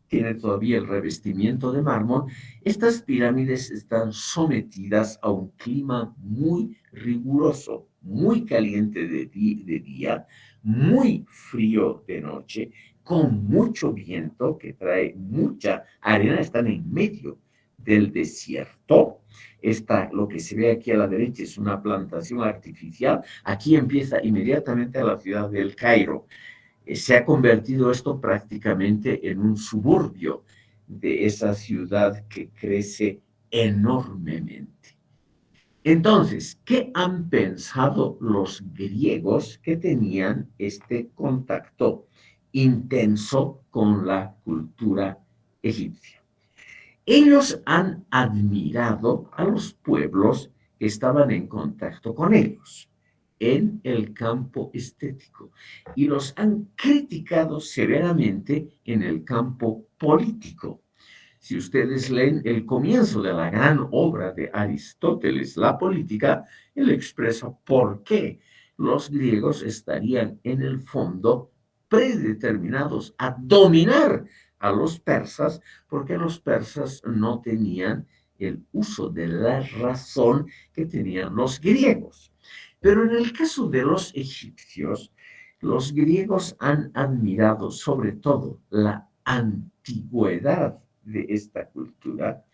tiene todavía el revestimiento de mármol, estas pirámides están sometidas a un clima muy riguroso, muy caliente de día, muy frío de noche, con mucho viento que trae mucha arena, están en medio del desierto. Lo que se ve aquí a la derecha es una plantación artificial. Aquí empieza inmediatamente a la ciudad del Cairo. Se ha convertido esto prácticamente en un suburbio de esa ciudad que crece enormemente. Entonces, ¿qué han pensado los griegos que tenían este contacto intenso con la cultura egipcia? Ellos han admirado a los pueblos que estaban en contacto con ellos en el campo estético y los han criticado severamente en el campo político. Si ustedes leen el comienzo de la gran obra de Aristóteles, La Política, él expresa por qué los griegos estarían en el fondo predeterminados a dominar a los persas, porque los persas no tenían el uso de la razón que tenían los griegos. Pero en el caso de los egipcios, los griegos han admirado sobre todo la antigüedad de esta cultura,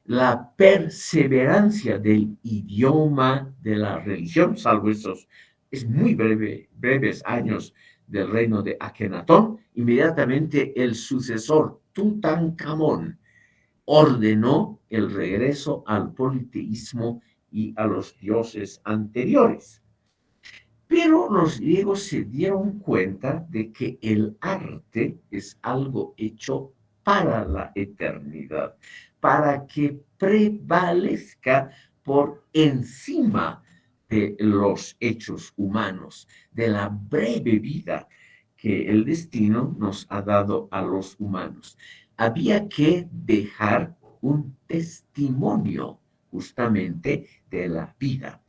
la perseverancia del idioma, de la religión, salvo esos es muy breves años del reino de Akenatón, inmediatamente el sucesor Tutankamón ordenó el regreso al politeísmo y a los dioses anteriores. Pero los griegos se dieron cuenta de que el arte es algo hecho para la eternidad, para que prevalezca por encima de los hechos humanos, de la breve vida que el destino nos ha dado a los humanos. Había que dejar un testimonio justamente de la vida.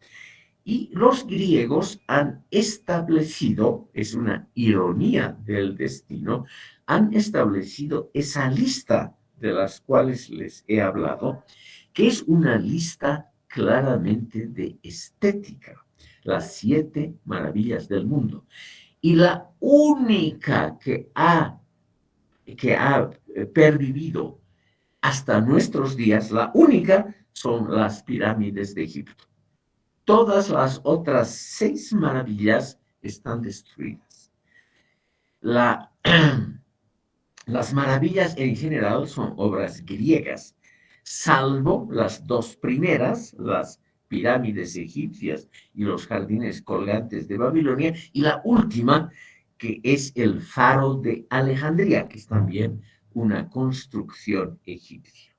Y los griegos han establecido, es una ironía del destino, han establecido esa lista de las cuales les he hablado, que es una lista claramente de estética, las 7 maravillas del mundo. Y la única que ha pervivido hasta nuestros días, la única son las pirámides de Egipto. Todas las otras 6 maravillas están destruidas. La, las maravillas en general son obras griegas, salvo las 2 primeras, las pirámides egipcias y los jardines colgantes de Babilonia, y la última, que es el faro de Alejandría, que es también una construcción egipcia.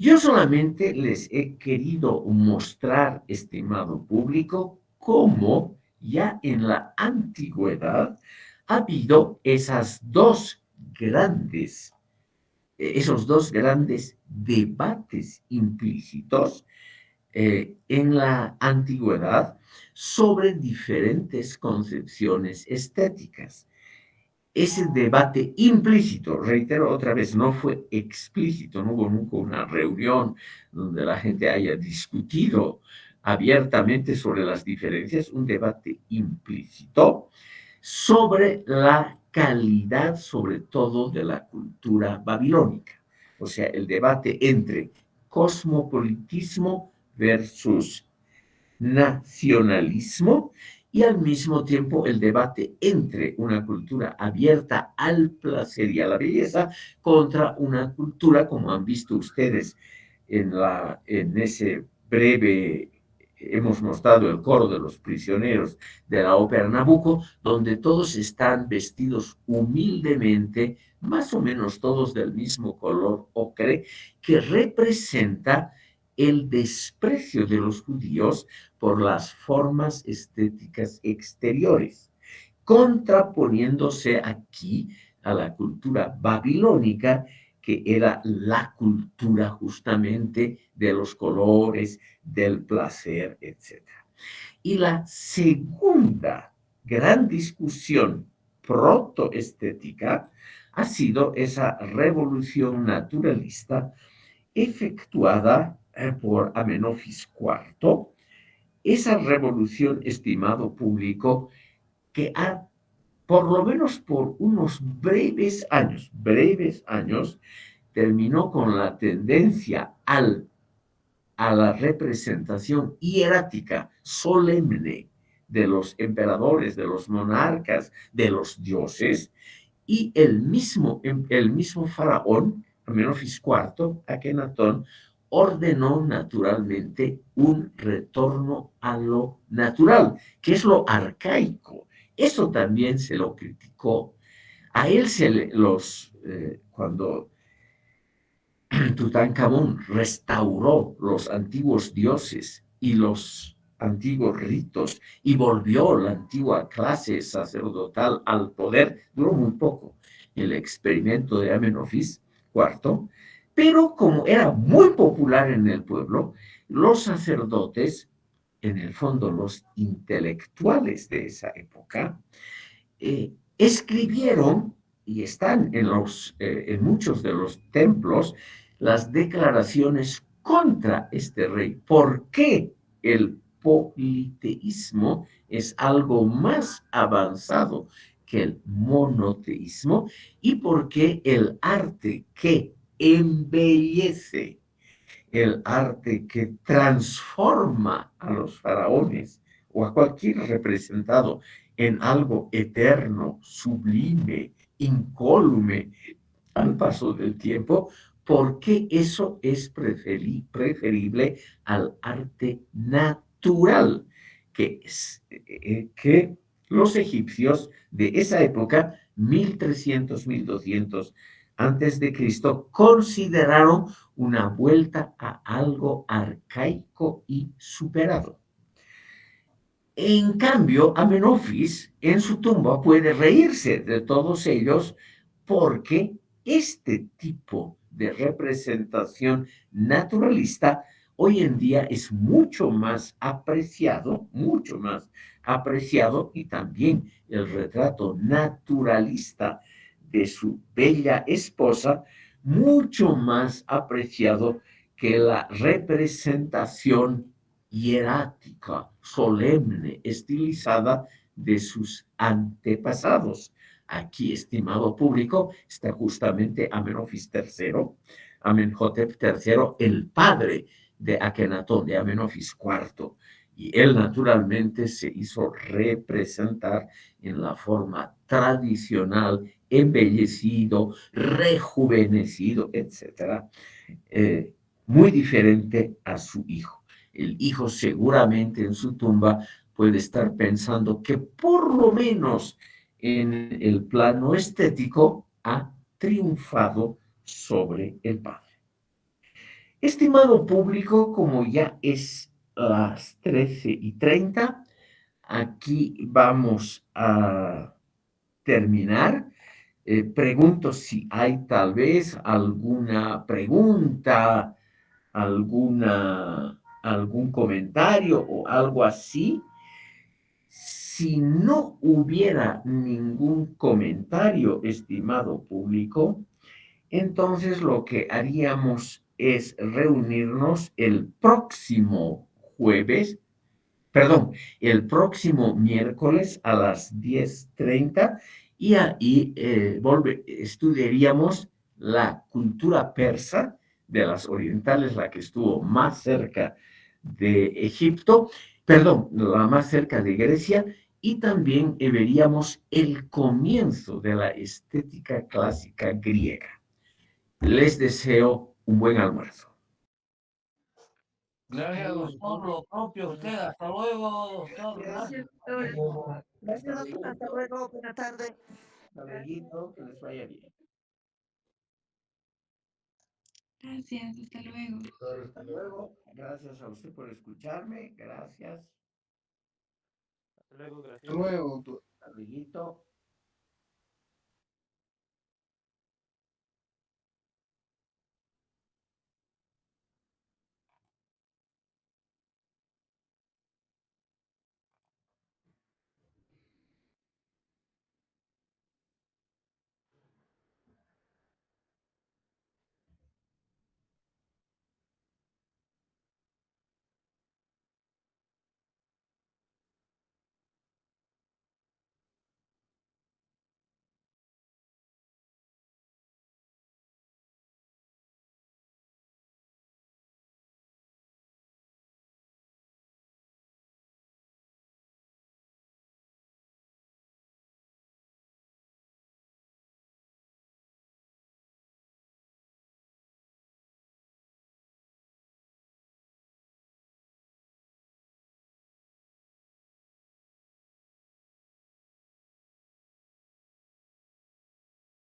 Yo solamente les he querido mostrar, estimado público, cómo ya en la antigüedad ha habido esos dos grandes debates implícitos en la antigüedad sobre diferentes concepciones estéticas. Ese debate implícito, reitero otra vez, no fue explícito, no hubo nunca una reunión donde la gente haya discutido abiertamente sobre las diferencias, un debate implícito sobre la calidad, sobre todo, de la cultura babilónica. O sea, el debate entre cosmopolitismo versus nacionalismo y al mismo tiempo el debate entre una cultura abierta al placer y a la belleza contra una cultura, como han visto ustedes en ese breve, hemos mostrado el coro de los prisioneros de la ópera Nabucco, donde todos están vestidos humildemente, más o menos todos del mismo color ocre, que representa el desprecio de los judíos por las formas estéticas exteriores, contraponiéndose aquí a la cultura babilónica, que era la cultura justamente de los colores, del placer, etc. Y la segunda gran discusión protoestética ha sido esa revolución naturalista efectuada por Amenofis IV, esa revolución, estimado público, que ha, por lo menos por unos breves años, terminó con la tendencia a la representación hierática, solemne de los emperadores, de los monarcas, de los dioses, y el mismo faraón, Amenofis IV, Akenatón, ordenó naturalmente un retorno a lo natural, que es lo arcaico. Eso también se lo criticó. A él cuando Tutankamón restauró los antiguos dioses y los antiguos ritos y volvió la antigua clase sacerdotal al poder, duró muy poco el experimento de Amenofis IV, pero como era muy popular en el pueblo, los sacerdotes, en el fondo los intelectuales de esa época, escribieron y están en muchos de los templos las declaraciones contra este rey. ¿Por qué el politeísmo es algo más avanzado que el monoteísmo? ¿Y por qué el arte que embellece, el arte que transforma a los faraones o a cualquier representado en algo eterno, sublime, incólume al paso del tiempo, porque eso es preferible al arte natural que los egipcios de esa época, 1300, 1200 antes de Cristo, consideraron una vuelta a algo arcaico y superado. En cambio, Amenofis en su tumba puede reírse de todos ellos porque este tipo de representación naturalista hoy en día es mucho más apreciado, y también el retrato naturalista de su bella esposa, mucho más apreciado que la representación hierática, solemne, estilizada de sus antepasados. Aquí, estimado público, está justamente Amenofis III, Amenhotep III, el padre de Akenatón, de Amenofis IV. Y él naturalmente se hizo representar en la forma tradicional, embellecido, rejuvenecido, etc. Muy diferente a su hijo. El hijo seguramente en su tumba puede estar pensando que por lo menos en el plano estético ha triunfado sobre el padre. Estimado público, como ya es las 13:30, aquí vamos a terminar. Pregunto si hay tal vez alguna pregunta, algún comentario o algo así. Si no hubiera ningún comentario, estimado público, entonces lo que haríamos es reunirnos el próximo jueves, perdón, el próximo miércoles a las 10:30, y ahí estudiaríamos la cultura persa de las orientales, la que estuvo más cerca de Egipto, perdón, la más cerca de Grecia, y también veríamos el comienzo de la estética clásica griega. Les deseo un buen almuerzo. Gracias, doctor. Lo propio a usted. Hasta luego, doctor. Gracias, Gracias. doctor. Gracias, doctor. Hasta luego. Buenas tardes. Hasta luego, que les vaya bien. Gracias, hasta luego. Hasta luego. Gracias a usted por escucharme. Gracias. Hasta luego, Hasta gracias. luego, doctor. Hasta luego.